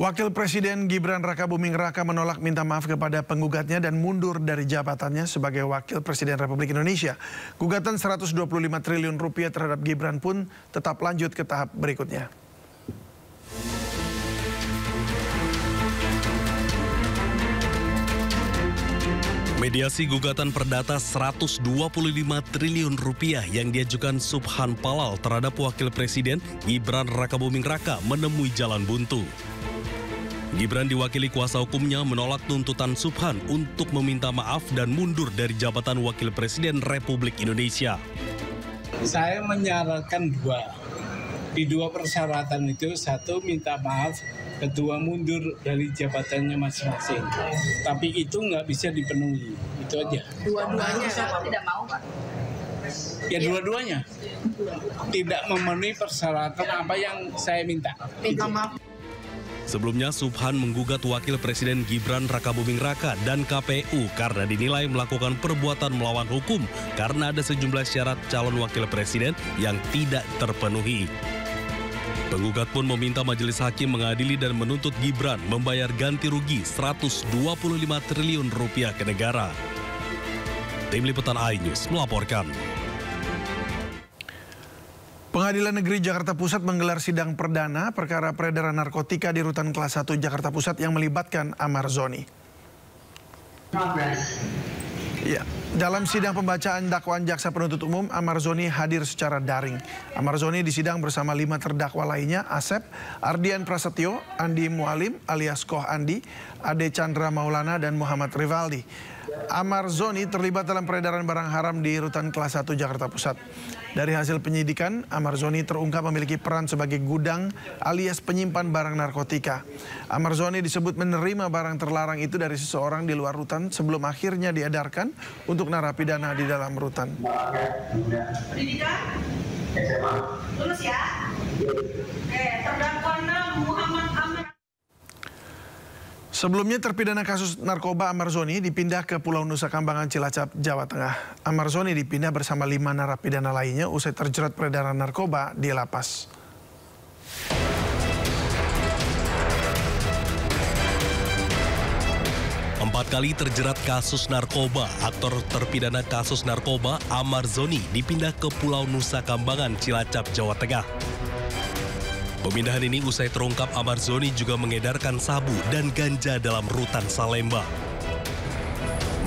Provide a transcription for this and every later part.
Wakil Presiden Gibran Rakabuming Raka menolak minta maaf kepada penggugatnya dan mundur dari jabatannya sebagai Wakil Presiden Republik Indonesia. Gugatan 125 triliun rupiah terhadap Gibran pun tetap lanjut ke tahap berikutnya. Mediasi gugatan perdata 125 triliun rupiah yang diajukan Subhan Palal terhadap Wakil Presiden Gibran Rakabuming Raka menemui jalan buntu. Gibran diwakili kuasa hukumnya menolak tuntutan Subhan untuk meminta maaf dan mundur dari jabatan Wakil Presiden Republik Indonesia. Saya menyarankan di dua persyaratan itu, satu minta maaf, kedua mundur dari jabatannya masing-masing. Tapi itu nggak bisa dipenuhi, itu aja. Dua-duanya tidak mau, Pak? Ya dua-duanya tidak memenuhi persyaratan apa yang saya minta. Minta maaf. Sebelumnya, Subhan menggugat Wakil Presiden Gibran Rakabuming Raka dan KPU karena dinilai melakukan perbuatan melawan hukum karena ada sejumlah syarat calon Wakil Presiden yang tidak terpenuhi. Penggugat pun meminta majelis hakim mengadili dan menuntut Gibran membayar ganti rugi 125 triliun rupiah ke negara. Tim Liputan iNews melaporkan. Pengadilan Negeri Jakarta Pusat menggelar sidang perdana perkara peredaran narkotika di Rutan Kelas 1 Jakarta Pusat yang melibatkan Amar Zoni. Ya, dalam sidang pembacaan dakwaan jaksa penuntut umum, Amar Zoni hadir secara daring. Amar Zoni disidang bersama 5 terdakwa lainnya, Asep, Ardian Prasetyo, Andi Mualim alias Koh Andi, Ade Chandra Maulana, dan Muhammad Rivaldi. Amar Zoni terlibat dalam peredaran barang haram di Rutan Kelas 1 Jakarta Pusat. Dari hasil penyidikan, Amar Zoni terungkap memiliki peran sebagai gudang alias penyimpan barang narkotika. Amar Zoni disebut menerima barang terlarang itu dari seseorang di luar rutan sebelum akhirnya diedarkan untuk narapidana di dalam rutan. Pendidikan? Lulus ya? Terdakwa 6 Muhammad Amar. Sebelumnya terpidana kasus narkoba Amar Zoni dipindah ke Pulau Nusa Kambangan, Cilacap, Jawa Tengah. Amar Zoni dipindah bersama 5 narapidana lainnya usai terjerat peredaran narkoba di lapas. Empat kali terjerat kasus narkoba, aktor terpidana kasus narkoba Amar Zoni dipindah ke Pulau Nusa Kambangan, Cilacap, Jawa Tengah. Pemindahan ini usai terungkap Amar Zoni juga mengedarkan sabu dan ganja dalam rutan Salemba.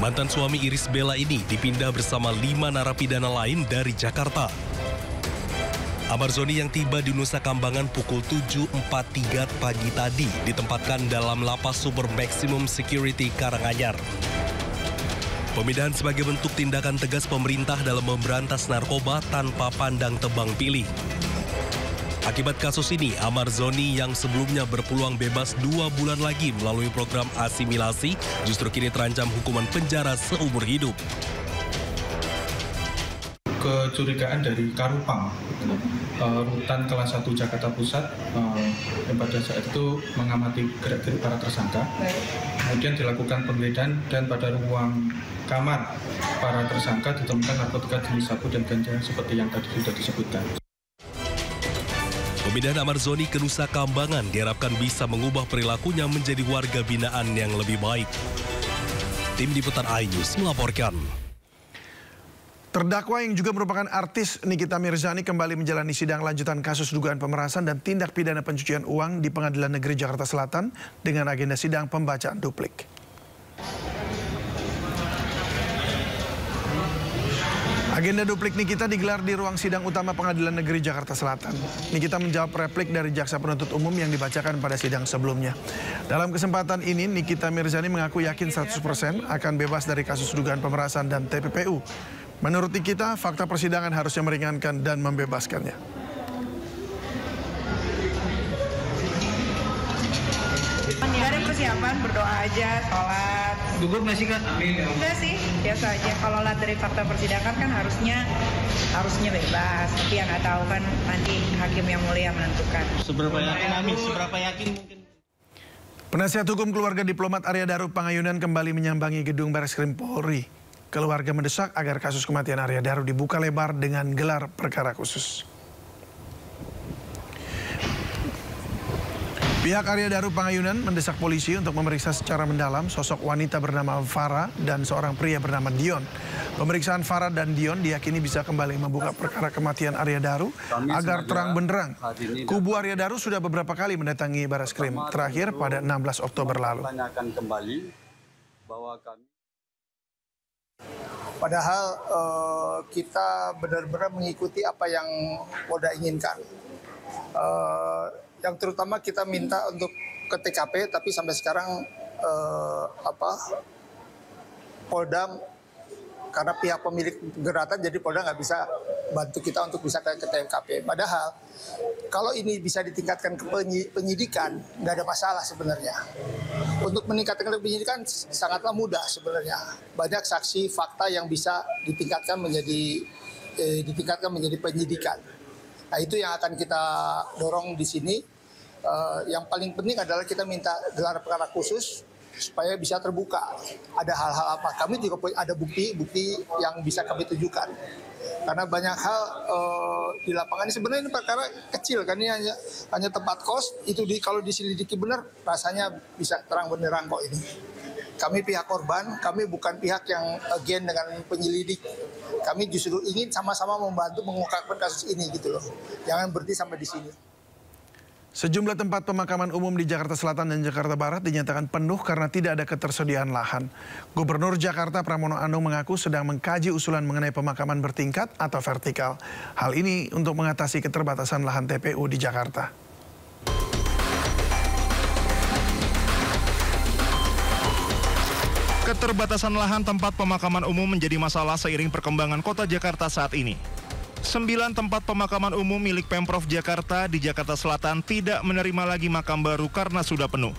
Mantan suami Iris Bella ini dipindah bersama 5 narapidana lain dari Jakarta. Amar Zoni yang tiba di Nusa Kambangan pukul 7.43 pagi tadi ditempatkan dalam lapas super maximum security Karanganyar. Pemindahan sebagai bentuk tindakan tegas pemerintah dalam memberantas narkoba tanpa pandang tebang pilih. Akibat kasus ini, Amar Zoni yang sebelumnya berpeluang bebas 2 bulan lagi melalui program asimilasi justru kini terancam hukuman penjara seumur hidup. Kecurigaan dari Karupang, Rutan Kelas 1 Jakarta Pusat, yang pada saat itu mengamati gerak-gerik para tersangka. Kemudian dilakukan penggeledahan dan pada ruang kamar para tersangka ditemukan narkotika jenis sabu dan ganja seperti yang tadi sudah disebutkan. Pemindahan Amar Zoni ke Nusa Kambangan diharapkan bisa mengubah perilakunya menjadi warga binaan yang lebih baik. Tim Liputan iNews melaporkan. Terdakwa yang juga merupakan artis Nikita Mirzani kembali menjalani sidang lanjutan kasus dugaan pemerasan dan tindak pidana pencucian uang di Pengadilan Negeri Jakarta Selatan dengan agenda sidang pembacaan duplik. Agenda duplik Nikita digelar di ruang sidang utama Pengadilan Negeri Jakarta Selatan. Nikita menjawab replik dari jaksa penuntut umum yang dibacakan pada sidang sebelumnya. Dalam kesempatan ini, Nikita Mirzani mengaku yakin 100% akan bebas dari kasus dugaan pemerasan dan TPPU. Menurut Nikita, fakta persidangan harusnya meringankan dan membebaskannya. Gak ada persiapan, berdoa aja, sholat. Gugur nggak sih, Kak? Enggak sih, biasa aja. Kalau lihat dari fakta persidangan kan harusnya bebas. Tapi yang nggak tahu kan nanti hakim yang mulia menentukan. Seberapa yakin, Amin? Seberapa yakin mungkin? Penasihat hukum keluarga diplomat Arya Daru Pangayunan kembali menyambangi gedung Barreskrim Polri. Keluarga mendesak agar kasus kematian Arya Daru dibuka lebar dengan gelar perkara khusus. Pihak Arya Daru Pangayunan mendesak polisi untuk memeriksa secara mendalam sosok wanita bernama Farah dan seorang pria bernama Dion. Pemeriksaan Farah dan Dion diyakini bisa kembali membuka perkara kematian Arya Daru agar terang benderang. Kubu Arya Daru sudah beberapa kali mendatangi Barreskrim, terakhir pada 16 Oktober lalu. Padahal kita benar-benar mengikuti apa yang Polda inginkan. Yang terutama kita minta untuk ke TKP, tapi sampai sekarang Polda, karena pihak pemilik gerakan, jadi Polda nggak bisa bantu kita untuk bisa ke TKP. Padahal kalau ini bisa ditingkatkan ke penyidikan, nggak ada masalah sebenarnya. Untuk meningkatkan ke penyidikan sangatlah mudah sebenarnya. Banyak saksi fakta yang bisa ditingkatkan menjadi penyidikan. Nah, itu yang akan kita dorong di sini. Yang paling penting adalah kita minta gelar perkara khusus supaya bisa terbuka. Ada hal-hal apa? Kami juga ada bukti yang bisa kami tunjukkan. Karena banyak hal di lapangan ini sebenarnya ini perkara kecil kan, ini hanya tempat kos. Itu kalau diselidiki benar rasanya bisa terang benderang kok ini. Kami pihak korban, kami bukan pihak yang against dengan penyelidik. Kami justru ingin sama-sama membantu mengungkapkan kasus ini gitu loh. Jangan berhenti sampai di sini. Sejumlah tempat pemakaman umum di Jakarta Selatan dan Jakarta Barat dinyatakan penuh karena tidak ada ketersediaan lahan. Gubernur Jakarta Pramono Anung mengaku sedang mengkaji usulan mengenai pemakaman bertingkat atau vertikal. Hal ini untuk mengatasi keterbatasan lahan TPU di Jakarta. Keterbatasan lahan tempat pemakaman umum menjadi masalah seiring perkembangan kota Jakarta saat ini. 9 tempat pemakaman umum milik Pemprov Jakarta di Jakarta Selatan tidak menerima lagi makam baru karena sudah penuh.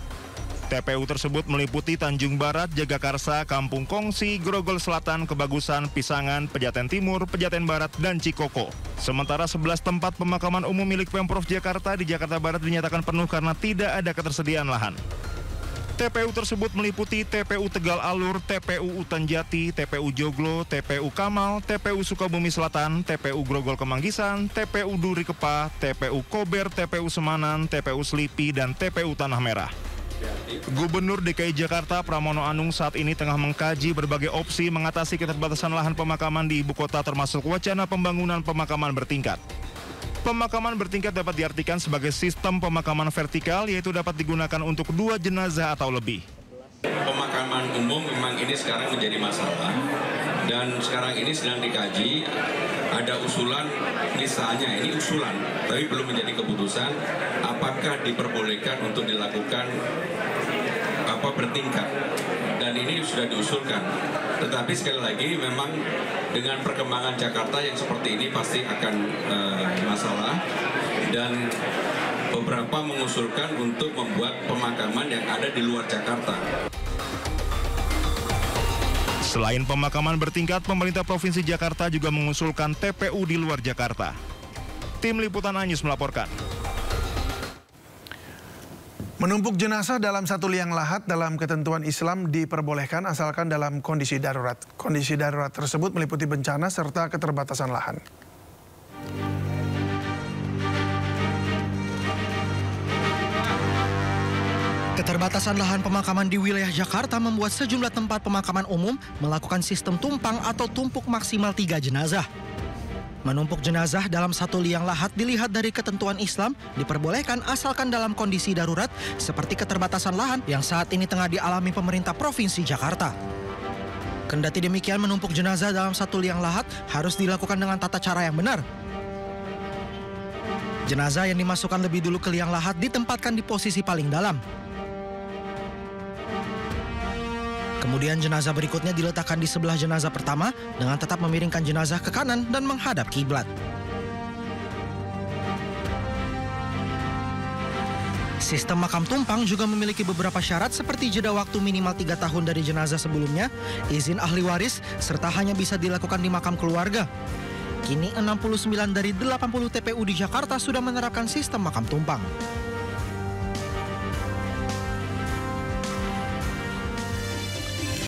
TPU tersebut meliputi Tanjung Barat, Jagakarsa, Kampung Kongsi, Grogol Selatan, Kebagusan, Pisangan, Pejaten Timur, Pejaten Barat, dan Cikoko. Sementara 11 tempat pemakaman umum milik Pemprov Jakarta di Jakarta Barat dinyatakan penuh karena tidak ada ketersediaan lahan. TPU tersebut meliputi TPU Tegal Alur, TPU Utan Jati, TPU Joglo, TPU Kamal, TPU Sukabumi Selatan, TPU Grogol Kemanggisan, TPU Duri Kepa, TPU Kober, TPU Semanan, TPU Selipi, dan TPU Tanah Merah. Gubernur DKI Jakarta Pramono Anung saat ini tengah mengkaji berbagai opsi mengatasi keterbatasan lahan pemakaman di ibu kota termasuk wacana pembangunan pemakaman bertingkat. Pemakaman bertingkat dapat diartikan sebagai sistem pemakaman vertikal, yaitu dapat digunakan untuk 2 jenazah atau lebih. Pemakaman umum memang ini sekarang menjadi masalah, dan sekarang ini sedang dikaji. Ada usulan, misalnya ini usulan, tapi belum menjadi keputusan, apakah diperbolehkan untuk dilakukan bertingkat. Dan ini sudah diusulkan. Tetapi sekali lagi memang dengan perkembangan Jakarta yang seperti ini pasti akan masalah, dan beberapa mengusulkan untuk membuat pemakaman yang ada di luar Jakarta. Selain pemakaman bertingkat, pemerintah Provinsi Jakarta juga mengusulkan TPU di luar Jakarta. Tim Liputan Anyus melaporkan. Menumpuk jenazah dalam satu liang lahat dalam ketentuan Islam diperbolehkan asalkan dalam kondisi darurat. Kondisi darurat tersebut meliputi bencana serta keterbatasan lahan. Keterbatasan lahan pemakaman di wilayah Jakarta membuat sejumlah tempat pemakaman umum melakukan sistem tumpang atau tumpuk maksimal 3 jenazah. Menumpuk jenazah dalam satu liang lahat dilihat dari ketentuan Islam diperbolehkan asalkan dalam kondisi darurat seperti keterbatasan lahan yang saat ini tengah dialami pemerintah Provinsi Jakarta. Kendati demikian, menumpuk jenazah dalam satu liang lahat harus dilakukan dengan tata cara yang benar. Jenazah yang dimasukkan lebih dulu ke liang lahat ditempatkan di posisi paling dalam. Kemudian jenazah berikutnya diletakkan di sebelah jenazah pertama dengan tetap memiringkan jenazah ke kanan dan menghadap kiblat. Sistem makam tumpang juga memiliki beberapa syarat seperti jeda waktu minimal 3 tahun dari jenazah sebelumnya, izin ahli waris, serta hanya bisa dilakukan di makam keluarga. Kini 69 dari 80 TPU di Jakarta sudah menerapkan sistem makam tumpang.